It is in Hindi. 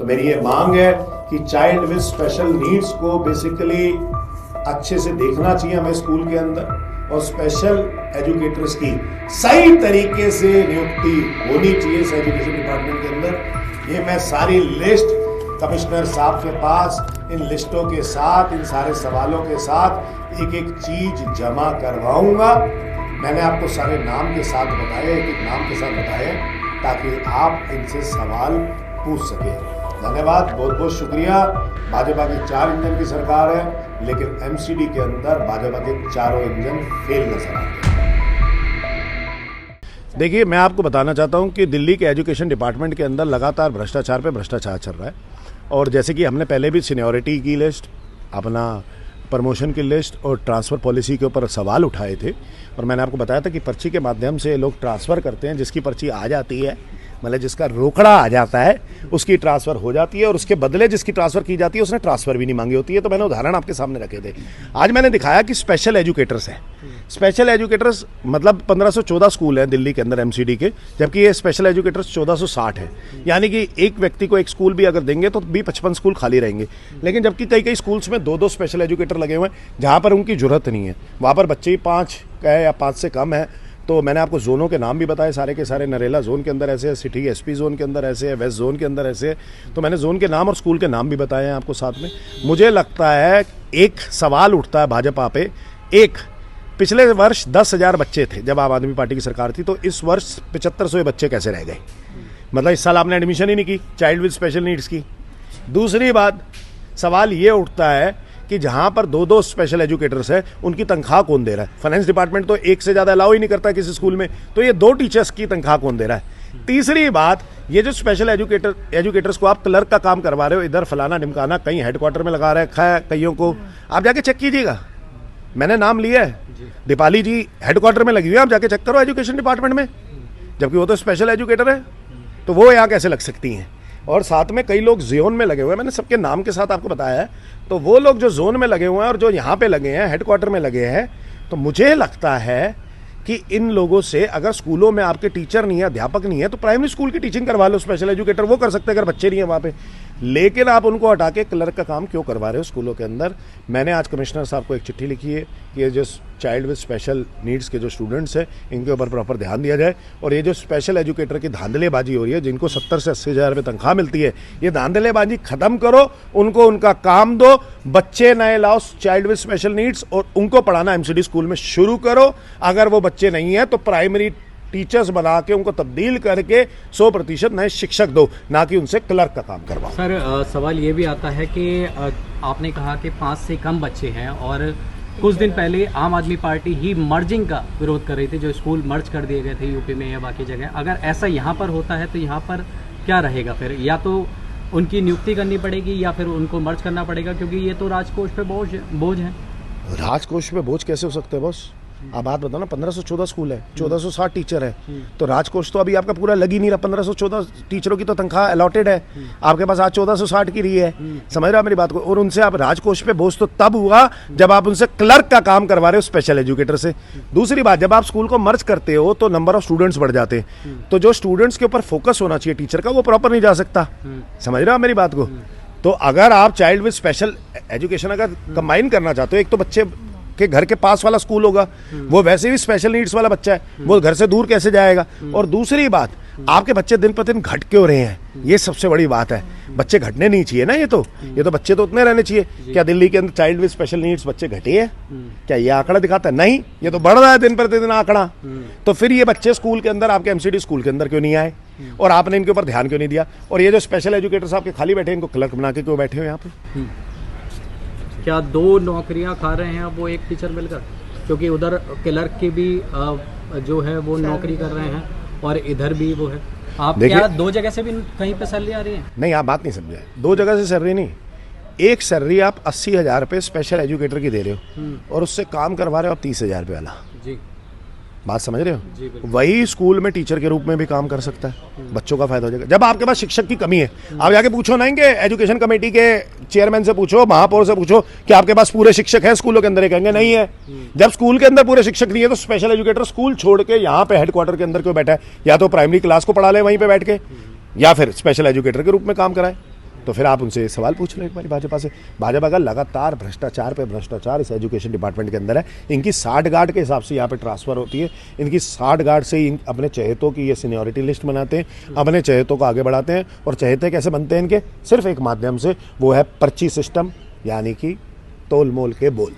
तो मेरी ये मांग है कि चाइल्ड विद स्पेशल नीड्स को बेसिकली अच्छे से देखना चाहिए हमें स्कूल के अंदर, और स्पेशल एजुकेटर्स की सही तरीके से नियुक्ति होनी चाहिए इस एजुकेशन डिपार्टमेंट के अंदर। ये मैं सारी लिस्ट कमिश्नर साहब के पास इन लिस्टों के साथ, इन सारे सवालों के साथ एक एक चीज जमा करवाऊंगा। मैंने आपको सारे नाम के साथ बताए, एक एक नाम के साथ बताए, ताकि आप इनसे सवाल पूछ सकें। धन्यवाद, बहुत बहुत शुक्रिया। भाजपा की 4 इंजन की सरकार है, लेकिन एमसीडी के अंदर भाजपा के चारों इंजन फेल नजर आते हैं। देखिए, मैं आपको बताना चाहता हूं कि दिल्ली के एजुकेशन डिपार्टमेंट के अंदर लगातार भ्रष्टाचार पे भ्रष्टाचार चल रहा है। और जैसे कि हमने पहले भी सीनियरिटी की लिस्ट, अपना प्रमोशन की लिस्ट और ट्रांसफ़र पॉलिसी के ऊपर सवाल उठाए थे, और मैंने आपको बताया था कि पर्ची के माध्यम से लोग ट्रांसफ़र करते हैं। जिसकी पर्ची आ जाती है, मतलब जिसका रोकड़ा आ जाता है, उसकी ट्रांसफ़र हो जाती है, और उसके बदले जिसकी ट्रांसफ़र की जाती है उसने ट्रांसफ़र भी नहीं मांगी होती है। तो मैंने उदाहरण आपके सामने रखे थे। आज मैंने दिखाया कि स्पेशल एजुकेटर्स हैं। स्पेशल एजुकेटर्स मतलब 1514 स्कूल हैं दिल्ली के अंदर एमसीडी के, जबकि ये स्पेशल एजुकेटर्स 1460 है। यानी कि एक व्यक्ति को एक स्कूल भी अगर देंगे तो भी 55 स्कूल खाली रहेंगे। लेकिन जबकि कई कई स्कूल्स में 2-2 स्पेशल एजुकेटर लगे हुए हैं, जहाँ पर उनकी जरूरत नहीं है, वहाँ पर बच्चे ही 5 है या 5 से कम है। तो मैंने आपको जोनों के नाम भी बताए, सारे के सारे। नरेला जोन के अंदर ऐसे है, सिटी एसपी जोन के अंदर ऐसे है, वेस्ट जोन के अंदर ऐसे है। तो मैंने जोन के नाम और स्कूल के नाम भी बताए हैं आपको साथ में। मुझे लगता है एक सवाल उठता है भाजपा पे। पिछले वर्ष 10,000 बच्चे थे जब आम आदमी पार्टी की सरकार थी, तो इस वर्ष 7500 बच्चे कैसे रह गए? मतलब इस साल आपने एडमिशन ही नहीं की चाइल्ड विद स्पेशल नीड्स की। दूसरी बात, सवाल ये उठता है कि जहां पर 2-2 स्पेशल एजुकेटर्स हैं, उनकी तनख्वाह कौन दे रहा है? फाइनेंस डिपार्टमेंट तो एक से ज़्यादा अलाउ ही नहीं करता किसी स्कूल में, तो ये 2 टीचर्स की तनख्वाह कौन दे रहा है? तीसरी बात, ये जो स्पेशल एजुकेटर्स को आप क्लर्क का काम करवा रहे हो, इधर फलाना ढिमकाना, कहीं हेडक्वार्टर में लगा रखा है कईयों को, आप जाके चेक कीजिएगा। मैंने नाम लिया है, दीपाली जी हेडक्वार्टर में लगी हुई है, आप जाके चेक करो एजुकेशन डिपार्टमेंट में, जबकि वो तो स्पेशल एजुकेटर है। तो वो यहाँ कैसे लग सकती हैं? और साथ में कई लोग जोन में लगे हुए हैं, मैंने सबके नाम के साथ आपको बताया है। तो वो लोग जो जोन में लगे हुए हैं और जो यहाँ पे लगे हैं, हेडक्वार्टर में लगे हैं, तो मुझे लगता है कि इन लोगों से, अगर स्कूलों में आपके टीचर नहीं है, अध्यापक नहीं है, तो प्राइमरी स्कूल की टीचिंग करवा लो। स्पेशल एजुकेटर वो कर सकते हैं अगर बच्चे नहीं है वहाँ पे। लेकिन आप उनको हटा के क्लर्क का काम क्यों करवा रहे हो स्कूलों के अंदर? मैंने आज कमिश्नर साहब को एक चिट्ठी लिखी है कि ये जो चाइल्ड विद स्पेशल नीड्स के जो स्टूडेंट्स हैं, इनके ऊपर प्रॉपर ध्यान दिया जाए। और ये जो स्पेशल एजुकेटर की धांधलेबाजी हो रही है, जिनको 70 से 80 हज़ार रुपये तनख्वाह मिलती है, ये धांधलेबाजी खत्म करो, उनको उनका काम दो, बच्चे नए लाओ चाइल्ड विद स्पेशल नीड्स, और उनको पढ़ाना एमसीडी स्कूल में शुरू करो। अगर वो बच्चे नहीं है तो प्राइमरी टीचर्स बना के उनको तब्दील करके 100% नए शिक्षक दो, ना कि उनसे क्लर्क का काम करवाओ। सर, सवाल ये भी आता है कि आपने कहा कि 5 से कम बच्चे हैं, और कुछ दिन पहले आम आदमी पार्टी ही मर्जिंग का विरोध कर रही थी, जो स्कूल मर्ज कर दिए गए थे यूपी में या बाकी जगह। अगर ऐसा यहाँ पर होता है तो यहाँ पर क्या रहेगा फिर? या तो उनकी नियुक्ति करनी पड़ेगी या फिर उनको मर्ज करना पड़ेगा, क्योंकि ये तो राजकोष पे बोझ है। राजकोष पे बोझ कैसे हो सकते हैं बॉस? आप बात बताओ ना, 1514 स्कूल है, 1460 टीचर है, तो राजकोष तो अभी आपका पूरा लग ही नहीं रहा। 1514 टीचरों की तो तनख्वाह अलॉटेड है, आपके पास आज 1460 की रही है। समझ रहे हो मेरी बात को? और उनसे आप राजकोष पे बोझ तो तब हुआ जब आप उनसे क्लर्क का काम करवा रहे हो स्पेशल एजुकेटर से। दूसरी बात, जब आप स्कूल को मर्ज करते हो तो नंबर ऑफ स्टूडेंट्स बढ़ जाते हैं, तो जो स्टूडेंट्स के ऊपर फोकस होना चाहिए टीचर का, वो प्रॉपर नहीं जा सकता। समझ रहे हो मेरी बात को? तो अगर आप चाइल्ड विद स्पेशल एजुकेशन अगर कंबाइन करना चाहते हो, एक तो बच्चे के घर के पास वाला स्कूल होगा, वो वैसे भी स्पेशल नीड्स वाला बच्चा है, वो घर से दूर कैसे जाएगा? और दूसरी बात, आपके बच्चे दिन प्रतिदिन घट क्यों रहे हैं, ये सबसे बड़ी बात है। बच्चे घटने नहीं चाहिए ना, ये तो बच्चे तो उतने रहने चाहिए। क्या दिल्ली के अंदर चाइल्ड विद स्पेशल नीड्स बच्चे घटे हैं? क्या ये आंकड़ा दिखाता है? नहीं, ये तो बढ़ रहा है दिन प्रतिदिन आंकड़ा। तो फिर ये बच्चे स्कूल के अंदर, आपके एमसीडी स्कूल के अंदर क्यों नहीं आए, और आपने इनके ऊपर ध्यान क्यों नहीं दिया? और ये जो स्पेशल एजुकेटर्स आपके खाली बैठे हैं, इनको क्लर्क बना के क्यों बैठे हो यहाँ पे? क्या 2 नौकरियां खा रहे हैं अब वो एक टीचर मिलकर? क्योंकि उधर क्लर्क की भी जो है वो नौकरी कर रहे हैं, और इधर भी वो है। आप क्या 2 जगह से भी कहीं पे सैलरी आ रही है? नहीं, आप बात नहीं समझे। 2 जगह से सैलरी नहीं, एक सैलरी आप 80,000 रुपये स्पेशल एजुकेटर की दे रहे हो, और उससे काम करवा रहे हो आप 30,000 रुपये वाला। जी, बात समझ रहे हो? वही स्कूल में टीचर के रूप में भी काम कर सकता है, बच्चों का फायदा हो जाएगा। जब आपके पास शिक्षक की कमी है, आप जाके पूछो ना, इनके एजुकेशन कमेटी के चेयरमैन से पूछो, महापौर से पूछो कि आपके पास पूरे शिक्षक हैं स्कूलों के अंदर? कहेंगे नहीं है। जब स्कूल के अंदर पूरे शिक्षक नहीं है, तो स्पेशल एजुकेटर स्कूल छोड़ के यहाँ पे हेडक्वार्टर के अंदर क्यों बैठा है? या तो प्राइमरी क्लास को पढ़ा ले वहीं पे बैठ के, या फिर स्पेशल एजुकेटर के रूप में काम कराए। तो फिर आप उनसे सवाल पूछ लो एक बार भाजपा से। भाजपा का लगातार भ्रष्टाचार पे भ्रष्टाचार इस एजुकेशन डिपार्टमेंट के अंदर है। इनकी 60 गार्ड के हिसाब से यहाँ पे ट्रांसफ़र होती है, इनकी 60 गार्ड से ही अपने चहेतों की ये सीनियरिटी लिस्ट बनाते हैं, अपने चहेतों को आगे बढ़ाते हैं। और चहेते कैसे बनते हैं इनके? सिर्फ एक माध्यम से, वो है पर्ची सिस्टम, यानी कि तोल मोल के बोल।